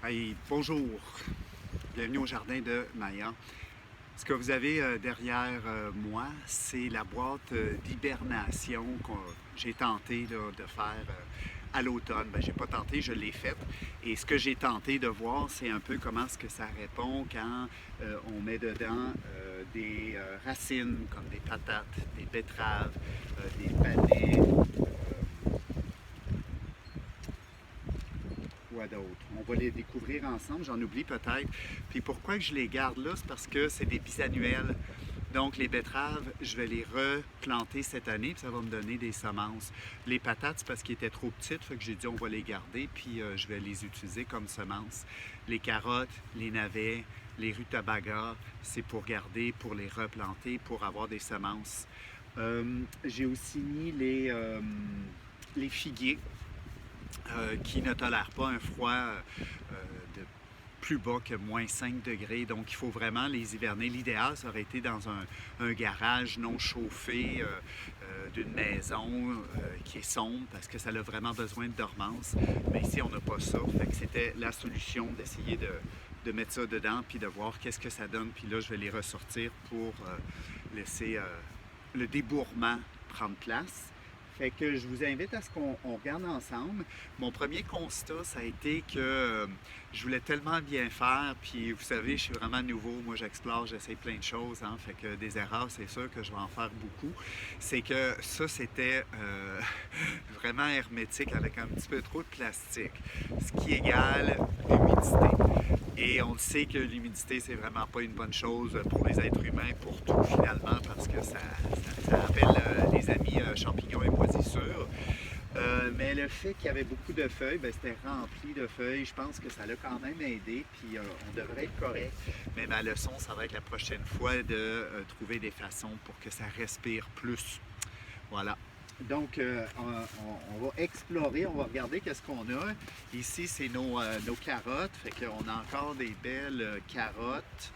Hey, bonjour, bienvenue au jardin de Maya. Ce que vous avez derrière moi, c'est la boîte d'hibernation que j'ai tenté là, de faire à l'automne. Ben, j'ai pas tenté, je l'ai faite. Et ce que j'ai tenté de voir, c'est un peu comment est-ce que ça répond quand on met dedans des racines comme des patates, des betteraves, des panais. Quoi d'autre? On va les découvrir ensemble, j'en oublie peut-être. Puis pourquoi je les garde là, c'est parce que c'est des bisannuels. Donc les betteraves, je vais les replanter cette année, puis ça va me donner des semences. Les patates, c'est parce qu'ils étaient trop petites, fait que j'ai dit on va les garder, puis je vais les utiliser comme semences. Les carottes, les navets, les rutabagas, c'est pour garder, pour les replanter, pour avoir des semences. J'ai aussi mis les figuiers qui ne tolèrent pas un froid de plus bas que moins 5 degrés. Donc, il faut vraiment les hiverner. L'idéal, ça aurait été dans un garage non chauffé d'une maison qui est sombre parce que ça a vraiment besoin de dormance. Mais ici, on n'a pas ça. Fait que c'était la solution d'essayer de mettre ça dedans puis de voir qu'est-ce que ça donne. Puis là, je vais les ressortir pour laisser le débourrement prendre place. Fait que je vous invite à ce qu'on regarde ensemble. Mon premier constat, ça a été que je voulais tellement bien faire, puis vous savez, je suis vraiment nouveau, moi j'explore, j'essaie plein de choses, hein, fait que des erreurs, c'est sûr que je vais en faire beaucoup. C'est que ça, c'était vraiment hermétique avec un petit peu trop de plastique, ce qui égale l'humidité. Et on le sait que l'humidité, c'est vraiment pas une bonne chose pour les êtres humains, pour tout finalement, parce que ça appelle les amis champignons et moisissures. Mais le fait qu'il y avait beaucoup de feuilles, ben, c'était rempli de feuilles. Je pense que ça l'a quand même aidé, puis on devrait être correct. Mais ma leçon, ça va être la prochaine fois de trouver des façons pour que ça respire plus. Voilà. Donc, on va explorer, on va regarder qu'est-ce qu'on a. Ici, c'est nos carottes. Fait qu'on a encore des belles carottes.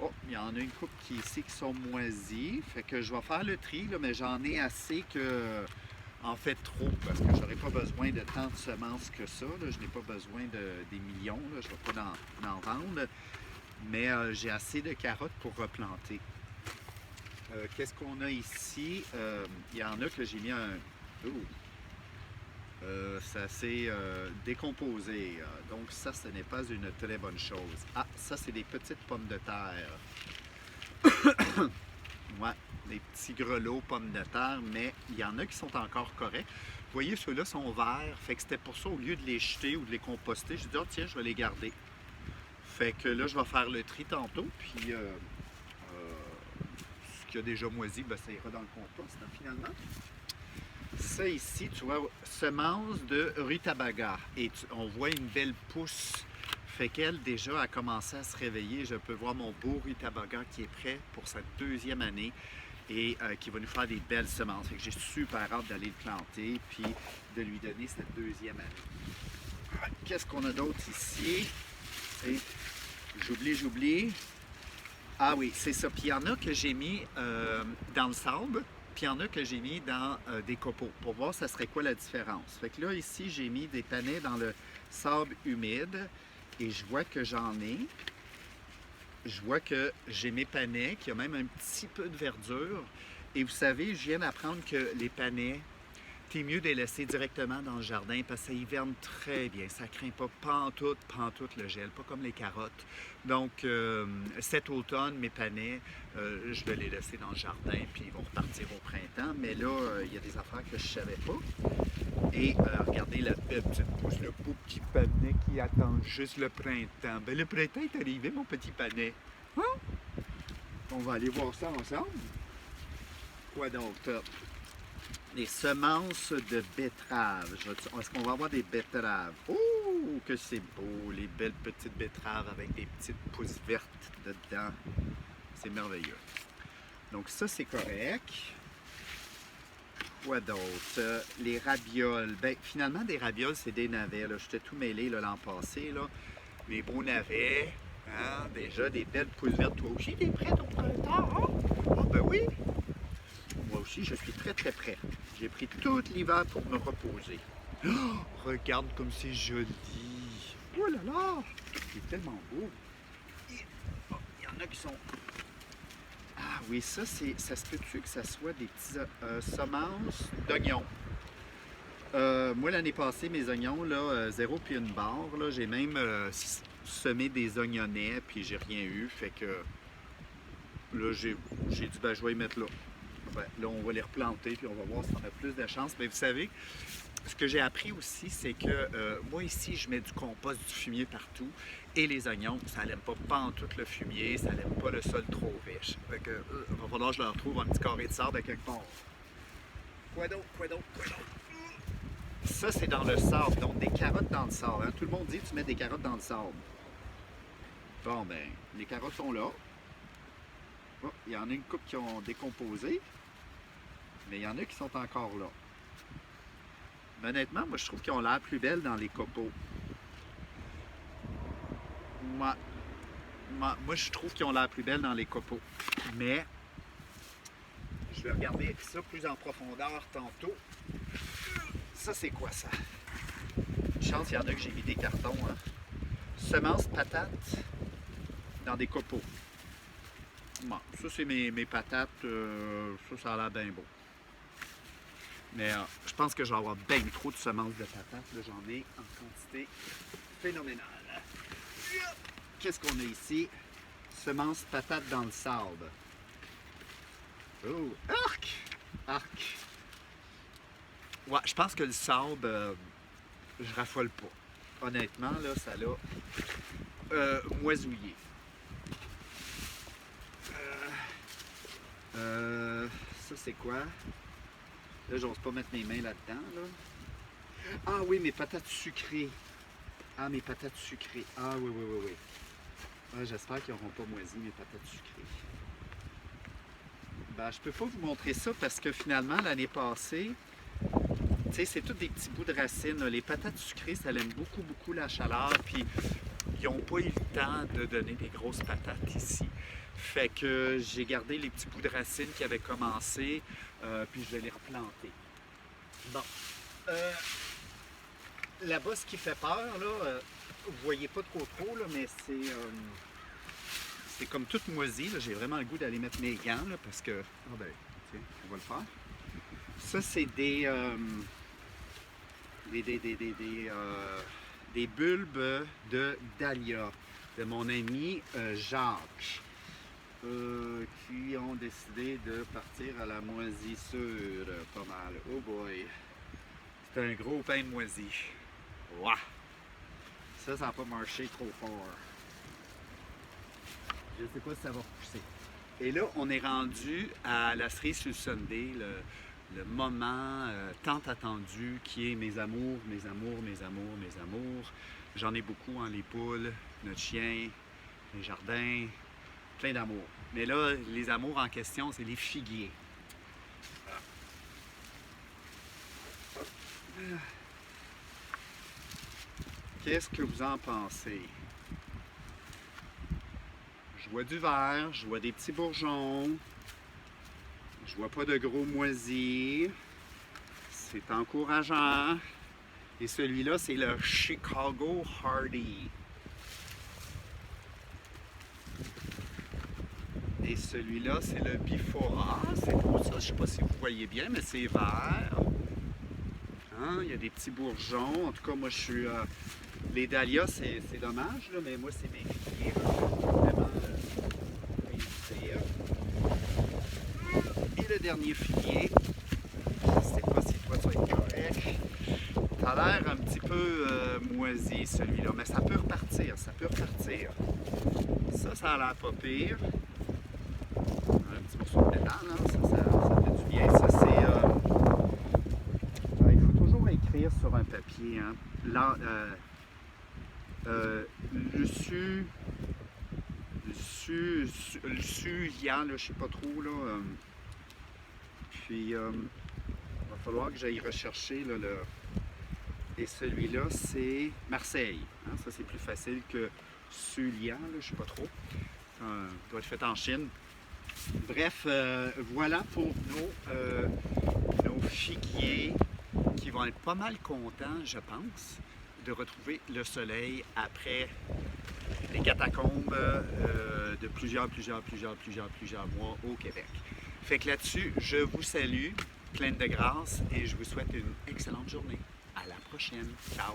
Oh, il y en a une couple qui ici qui sont moisies. Fait que je vais faire le tri, là, mais j'en ai assez que, en fait, trop, parce que j'aurais pas besoin de tant de semences que ça. Là. Je n'ai pas besoin des millions. Là. Je ne vais pas en vendre. Mais j'ai assez de carottes pour replanter. Qu'est-ce qu'on a ici? Il y en a que j'ai mis un... ça s'est décomposé. Donc ça, ce n'est pas une très bonne chose. Ah, ça, c'est des petites pommes de terre. Ouais, des petits grelots pommes de terre, mais il y en a qui sont encore corrects. Vous voyez, ceux-là sont verts. Fait que c'était pour ça, au lieu de les jeter ou de les composter, j'ai dit, oh, tiens, je vais les garder. Fait que là, je vais faire le tri tantôt, puis... ce qui a déjà moisi, ben, ça ira dans le compost, hein, finalement. Ça ici, tu vois, semence de rutabaga. Et on voit une belle pousse. Fait qu'elle, déjà, a commencé à se réveiller. Je peux voir mon beau rutabaga qui est prêt pour sa deuxième année et qui va nous faire des belles semences. Fait que j'ai super hâte d'aller le planter puis de lui donner cette deuxième année. Qu'est-ce qu'on a d'autre ici? J'oublie. Ah oui, c'est ça. Puis il y en a que j'ai mis dans le sable, puis il y en a que j'ai mis dans des copeaux pour voir ça serait quoi la différence. Fait que là, ici, j'ai mis des panais dans le sable humide et je vois que j'en ai. Je vois que j'ai mes panais, qui a même un petit peu de verdure. Et vous savez, je viens d'apprendre que les panais, c'est mieux de les laisser directement dans le jardin parce que ça hiverne très bien. Ça ne craint pas pantoute le gel, pas comme les carottes. Donc, cet automne, mes panais, je vais les laisser dans le jardin puis ils vont repartir au printemps. Mais là, il y a des affaires que je ne savais pas. Et regardez la belle petite pousse, le beau petit panais qui attend juste le printemps. Ben, le printemps est arrivé, mon petit panais. Hein? On va aller voir ça ensemble. Quoi d'autre? Les semences de betteraves. Est-ce qu'on va avoir des betteraves? Oh, que c'est beau, les belles petites betteraves avec des petites pousses vertes dedans. C'est merveilleux. Donc ça, c'est correct. Quoi d'autre? Les ravioles. Ben, finalement, des ravioles, c'est des navets. J'étais tout mêlé l'an passé. Là. Les beaux navets. Hein? Déjà, des belles pousses vertes. Toi aussi, t'es prête au printemps? Hein? Ah, ben oui! Moi aussi, je suis très prêt. J'ai pris tout l'hiver pour me reposer. Oh, regarde comme c'est joli. Oh là là! est tellement beau. Oh, il y en a qui sont... Ah oui, ça se peut-tu que ça soit des petits semences d'oignons? Moi, l'année passée, mes oignons, là, 0 puis une barre, là, j'ai même semé des oignonnets, puis j'ai rien eu. Fait que là, j'ai dit, ben, je vais les mettre là. Ben, là, on va les replanter, puis on va voir si on a plus de chance. Mais vous savez, ce que j'ai appris aussi, c'est que moi, ici, je mets du compost, du fumier partout. Et les oignons, ça n'aime pas en tout le fumier, ça n'aime pas le sol trop riche. Fait que, il va falloir que je leur trouve un petit carré de sable à quelque part. Quoi d'autre? Ça, c'est dans le sable, donc des carottes dans le sable. Hein? Tout le monde dit que tu mets des carottes dans le sable. Bon, ben, les carottes sont là. Oh, il y en a une couple qui ont décomposé, mais il y en a qui sont encore là. Mais honnêtement, moi, je trouve qu'ils ont l'air plus belles dans les copeaux. Moi, je trouve qu'ils ont l'air plus belles dans les copeaux. Mais, je vais regarder ça plus en profondeur tantôt. Ça, c'est quoi ça? Une chance, il y en a que j'ai mis des cartons. Hein? Semences patates dans des copeaux. Bon, ça, c'est mes patates. Ça a l'air bien beau. Mais je pense que je vais avoir bien trop de semences de patates. J'en ai en quantité phénoménale. Qu'est-ce qu'on a ici? Semences patates dans le sable. Oh, arc! Arc! Ouais, je pense que le sable, je raffole pas. Honnêtement, là, ça l'a moisouillé. Ça, c'est quoi? Là, j'ose pas mettre mes mains là-dedans, là. Ah oui, mes patates sucrées. Ah, mes patates sucrées. Ah oui. Ah, j'espère qu'ils n'auront pas moisi mes patates sucrées. Ben, je peux pas vous montrer ça parce que finalement, l'année passée, tu sais, c'est tous des petits bouts de racines. Là. Les patates sucrées, ça aime beaucoup la chaleur. Puis, ils n'ont pas eu le temps de donner des grosses patates ici. Fait que j'ai gardé les petits bouts de racines qui avaient commencé, puis je vais les replanter. Bon. Là-bas, ce qui fait peur, là, vous voyez pas trop, là, mais c'est comme toute moisi. J'ai vraiment le goût d'aller mettre mes gants, là, parce que... Ah ben, tiens, on va le faire. Ça, c'est des bulbes de dahlia de mon ami Jacques, qui ont décidé de partir à la moisissure pas mal. Oh boy! C'est un gros pain de moisi. Ouah! Ça n'a pas marché trop fort. Je ne sais pas si ça va repousser. Et là, on est rendu à la cerise sur le Sunday, le moment tant attendu qui est mes amours. J'en ai beaucoup, hein, les poules, notre chien, les jardins, plein d'amour. Mais là, les amours en question, c'est les figuiers. Qu'est-ce que vous en pensez? Je vois du vert, je vois des petits bourgeons, je vois pas de gros moisis. C'est encourageant. Et celui-là, c'est le Chicago Hardy. Et celui-là, c'est le Bifora. C'est beau ça, je ne sais pas si vous voyez bien, mais c'est vert. Hein? Il y a des petits bourgeons. En tout cas, moi, je suis... les dahlias, c'est dommage, là, mais moi, c'est mes figuiers. Vraiment réussir. Et le dernier figuier, je ne sais pas si toi, tu vas être correct. Ça a l'air un petit peu moisi, celui-là, mais ça peut repartir, Ça, ça a l'air pas pire. Un petit morceau de métal, hein? Ça fait du bien. Ça, c'est... il faut toujours écrire sur un papier. Hein? Là, Luculian, je sais pas trop. Là, puis, il va falloir que j'aille rechercher là, le... Et celui-là, c'est Marseille. Hein? Ça, c'est plus facile que Sulian, je sais pas trop. Ça doit être fait en Chine. Bref, voilà pour nos figuiers qui vont être pas mal contents, je pense, de retrouver le soleil après les catacombes de plusieurs mois au Québec. Fait que là-dessus, je vous salue, pleine de grâce, et je vous souhaite une excellente journée. À la prochaine. Ciao!